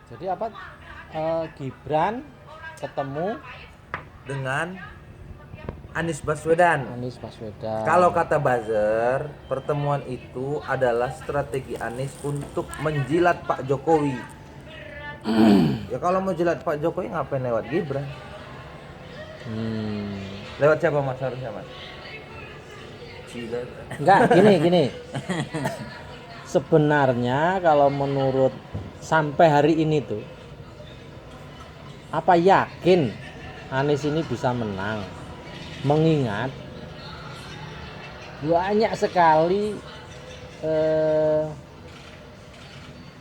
Jadi apa? Gibran ketemu dengan Anies Baswedan. Anies Baswedan. Kalau kata buzzer, pertemuan itu adalah strategi Anies untuk menjilat Pak Jokowi. Ya kalau mau jilat Pak Jokowi ngapain lewat Gibran? Lewat siapa Mas harusnya Mas? Jilat. Enggak, gini. Sebenarnya kalau menurut sampai hari ini tuh, apa yakin Anies ini bisa menang? Mengingat banyak sekali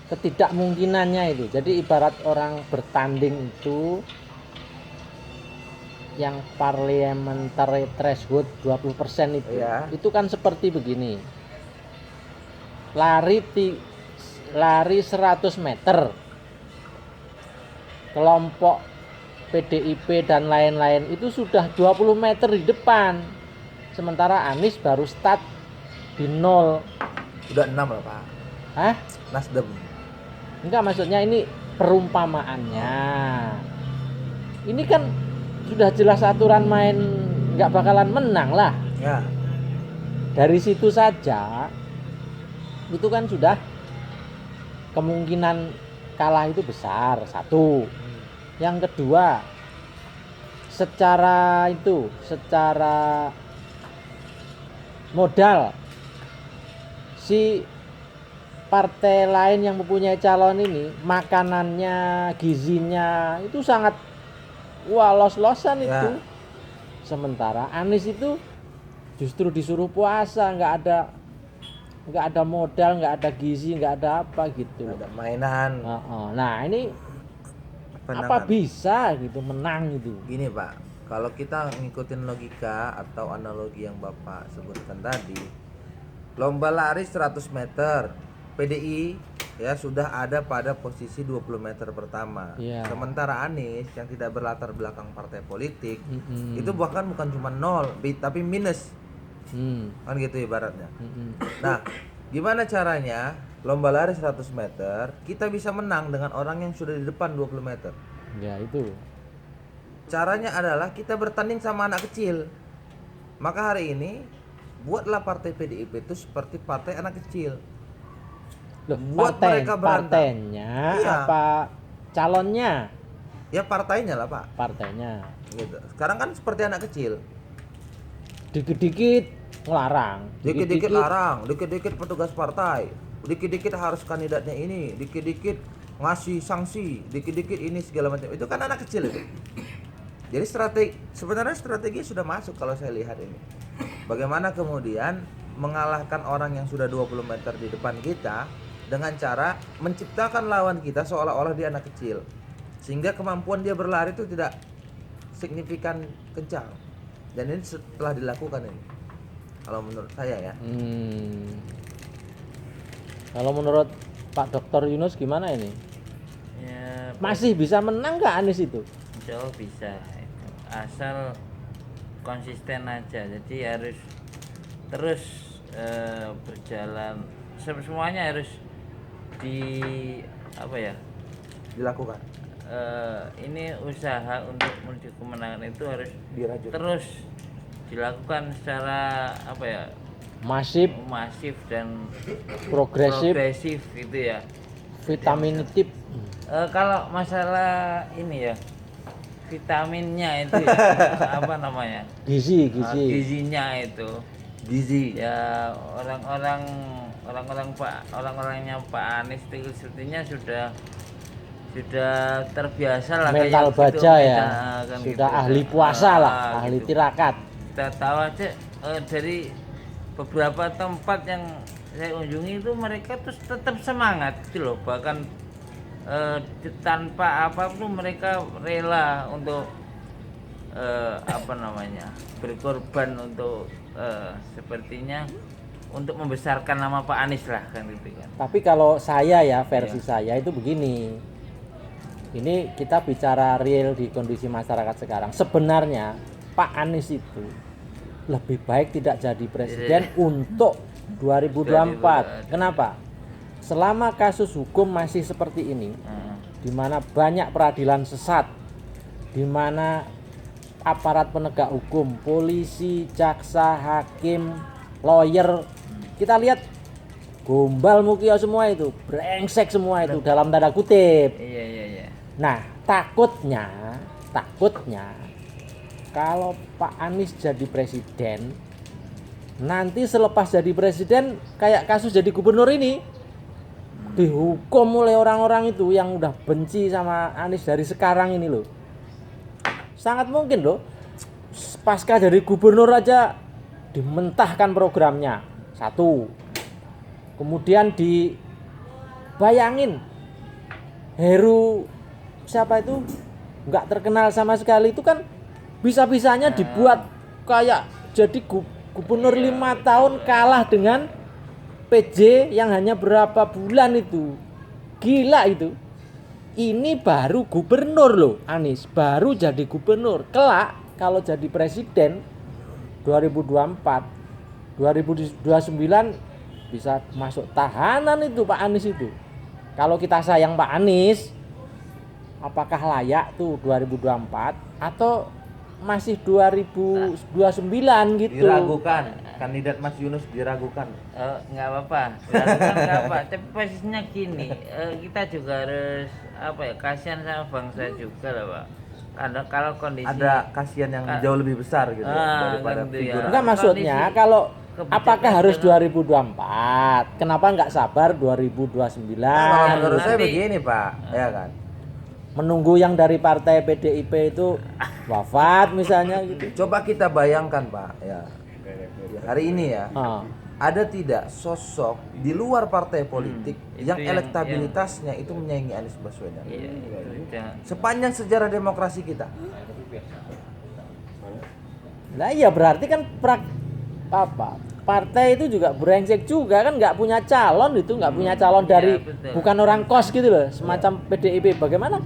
ketidakmungkinannya itu. Jadi ibarat orang bertanding itu yang parliamentary threshold 20% itu, Ya. itu kan seperti begini. Lari 100 meter. Kelompok PDIP dan lain-lain itu sudah 20 meter di depan. Sementara Anies baru start di 0. Udah 6 lah Pak. Hah? Nasdem. Enggak, maksudnya ini perumpamaannya. Ini kan sudah jelas aturan main nggak bakalan menang lah. Ya. Dari situ saja itu kan sudah kemungkinan kalah itu besar, satu. Yang kedua, secara modal si partai lain yang mempunyai calon ini, makanannya, gizinya itu sangat los-losan itu. Ya. Sementara Anies itu justru disuruh puasa, nggak ada modal, nggak ada gizi, nggak ada apa gitu. Ada mainan. Nah ini apa bisa gitu menang gitu? Gini Pak, kalau kita ngikutin logika atau analogi yang Bapak sebutkan tadi, lomba lari 100 meter, PDI ya sudah ada pada posisi 20 meter pertama. Iya. Sementara Anies yang tidak berlatar belakang partai politik, itu bahkan bukan cuma 0, tapi minus. Kan gitu ibaratnya. Nah, gimana caranya lomba lari 100 meter kita bisa menang dengan orang yang sudah di depan 20 meter? Ya itu. Caranya adalah kita bertanding sama anak kecil. Maka hari ini buatlah partai PDIP itu seperti partai anak kecil. Loh, Buat mereka berantem. partainya Iya. apa calonnya? Ya partainya lah Pak. Partainya. Gitu. Sekarang kan seperti anak kecil. Dikit-dikit ngelarang, Dikit-dikit larang, dikit-dikit petugas partai, dikit-dikit harus kandidatnya ini, dikit-dikit ngasih sanksi, dikit-dikit ini segala macam. Itu kan anak kecil itu. Jadi sebenarnya strategi sudah masuk kalau saya lihat ini. Bagaimana kemudian mengalahkan orang yang sudah 20 meter di depan kita dengan cara menciptakan lawan kita seolah-olah dia anak kecil. Sehingga kemampuan dia berlari itu tidak signifikan kencang. Dan ini setelah dilakukan ini. Kalau menurut saya ya. Kalau menurut Pak Dr. Yunus gimana ini? Ya, Masih bisa menang nggak Anies itu? insya Allah bisa itu. Asal konsisten aja. Jadi harus terus berjalan. Semuanya harus Dilakukan. ini usaha untuk menuju kemenangan itu harus Dirajut. terus dilakukan secara Masif, dan progresif, gitu ya. vitaminatif. Kalau masalah ini ya, vitaminnya itu ya, apa namanya, Gizi. gizinya itu Gizi. ya, orang-orangnya Pak Anies itu sepertinya sudah terbiasa lah Mental kayak baja gitu, ya, kan sudah gitu. ahli puasa lah, ahli gitu. tirakat. Kita tahu aja dari beberapa tempat yang saya kunjungi itu mereka terus tetap semangat gitu loh, bahkan tanpa apapun mereka rela untuk berkorban untuk sepertinya untuk membesarkan nama Pak Anies lah, kan gitu kan. Tapi kalau saya ya, versi saya itu begini. Ini kita bicara real di kondisi masyarakat sekarang. Sebenarnya Pak Anies itu lebih baik tidak jadi presiden untuk 2024. Kenapa? Selama kasus hukum masih seperti ini, di mana banyak peradilan sesat, di mana aparat penegak hukum, polisi, jaksa, hakim, lawyer, kita lihat gombal mukio semua itu, brengsek semua itu dalam tanda kutip. Iya. Nah, takutnya kalau Pak Anies jadi presiden, nanti selepas jadi presiden kayak kasus jadi gubernur ini, dihukum oleh orang-orang itu yang udah benci sama Anies dari sekarang ini loh. Sangat mungkin loh, pasca dari gubernur aja dimentahkan programnya. Satu. Kemudian dibayangin Heru siapa itu nggak terkenal sama sekali itu kan bisa-bisanya dibuat kayak jadi gubernur 5 tahun kalah dengan PJ yang hanya berapa bulan itu. Gila itu. Ini baru gubernur loh, Anies baru jadi gubernur. Kelak kalau jadi presiden 2024, 2029 bisa masuk tahanan itu Pak Anies itu. Kalau kita sayang Pak Anies, apakah layak tuh 2024 atau masih 2029 gitu? Diragukan, kandidat Mas Yunus diragukan. Nggak apa-apa, nggak apa. Tapi posisinya gini, kita juga harus kasihan sama bangsa juga lah Pak. Karena kalau kondisi Ada kasihan yang jauh lebih besar gitu daripada kan gitu figur. ya. Enggak, maksudnya kalau apakah harus 2024? Kenapa nggak sabar 2029? Nah, menurut saya Nanti- begini Pak, ya kan. Menunggu yang dari partai PDIP itu wafat misalnya gitu. Coba kita bayangkan Pak, ya. Hari ini ya, Ah, ada tidak sosok di luar partai politik itu yang yang- elektabilitasnya itu menyaingi Anies Baswedan? Iya, itu jangan. Sepanjang sejarah demokrasi kita. Nah iya berarti kan partai itu juga brengsek juga kan, nggak punya calon itu, nggak punya calon dari betul. bukan orang kos gitu loh, semacam PDIP. Bagaimana?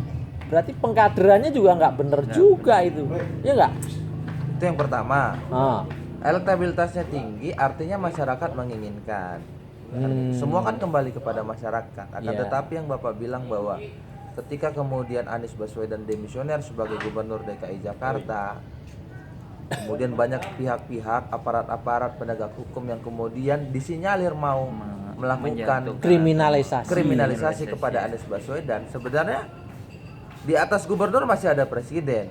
Berarti pengkaderannya juga nggak bener juga itu, ya nggak? Itu yang pertama. Ah, Elektabilitasnya tinggi artinya masyarakat menginginkan. Semua kan kembali kepada masyarakat. Akan Iya. tetapi yang Bapak bilang bahwa ketika kemudian Anies Baswedan demisioner sebagai gubernur DKI Jakarta, kemudian banyak pihak-pihak, aparat-aparat penegak hukum yang kemudian disinyalir mau melakukan kriminalisasi. kriminalisasi kepada Anies Baswedan. Sebenarnya di atas gubernur masih ada presiden.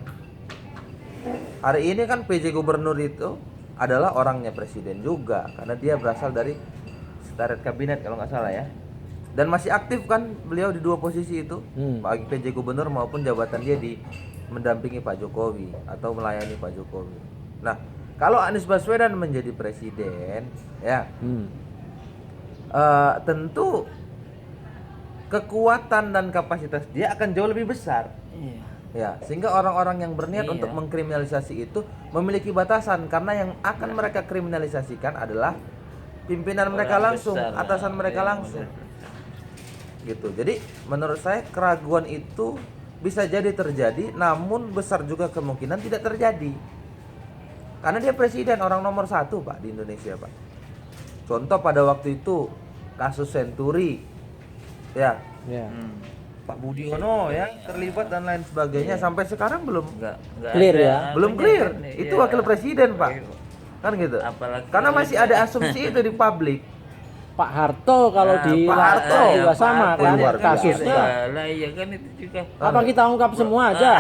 Hari ini kan PJ gubernur itu adalah orangnya presiden juga, karena dia berasal dari sekretariat kabinet kalau nggak salah ya. Dan masih aktif kan beliau di dua posisi itu, baik PJ gubernur maupun jabatan dia di mendampingi Pak Jokowi atau melayani Pak Jokowi. Nah, kalau Anies Baswedan menjadi presiden, ya tentu kekuatan dan kapasitas dia akan jauh lebih besar. Iya. Ya, sehingga orang-orang yang berniat Iya. untuk mengkriminalisasi itu memiliki batasan, karena yang akan mereka kriminalisasikan adalah pimpinan mereka Orang langsung, besar, atasan mereka iya, langsung. Gitu. Jadi menurut saya keraguan itu bisa jadi terjadi, namun besar juga kemungkinan tidak terjadi. Karena dia presiden, orang nomor 1 Pak di Indonesia Pak. Contoh pada waktu itu kasus Senturi, ya Ya. Pak Budiono ya terlibat dan lain sebagainya, sampai sekarang belum Nggak Clear ada ya? belum anunya clear. kan, Itu iya. wakil presiden Pak, kan gitu. Apalagi Karena masih ada asumsi itu di publik. Pak Harto kalau Nah, di Pak Harto Harto juga Pak sama Harto kan luar biasa. kasusnya. Lah iya kan itu juga. Apa kita ungkap semua aja?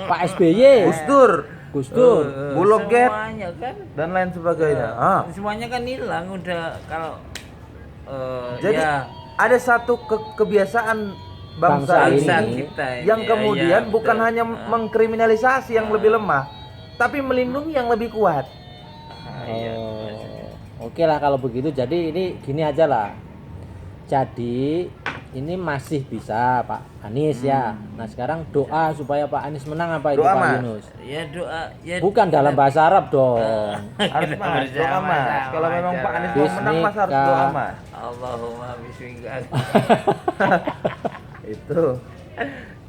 Pak SBY, Gus Dur, Gus Dur. Bulog Gate Semuanya kan. dan lain sebagainya. Semuanya kan hilang udah kalau Jadi ya, ada satu kebiasaan bangsa, Bangsa ini kita ini. yang Ya, kemudian ya, bukan betul. hanya mengkriminalisasi yang lebih lemah, tapi melindungi yang lebih kuat. Oke lah kalau begitu. Jadi ini gini aja lah. Jadi ini masih bisa Pak Anies ya. Nah sekarang doa supaya Pak Anies menang apa itu Doa, Pak Mas. Yunus? ya doa ya Bukan dalam bahasa Arab dong. Harus Mas, doa Mas. Kalau memang Pak Anies mau menang Mas harus Bismika. doa Mas. Allahumma bismika. Itu.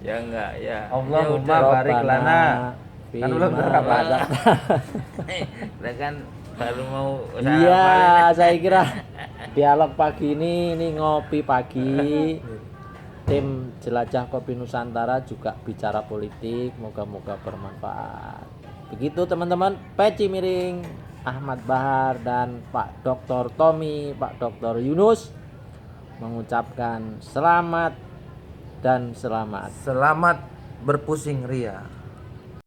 Ya enggak ya. Allahumma Ya udah. barik lana. Kan belum berapa. Kita kan baru mau Iya, saya kira dialog pagi ini ngopi pagi. tim Jelajah Kopi Nusantara juga bicara politik, moga-moga bermanfaat. Begitu teman-teman, Peci Miring, Ahmad Bahar dan Pak Dr. Tommy, Pak Dr. Yunus mengucapkan selamat dan selamat. Selamat berpusing ria.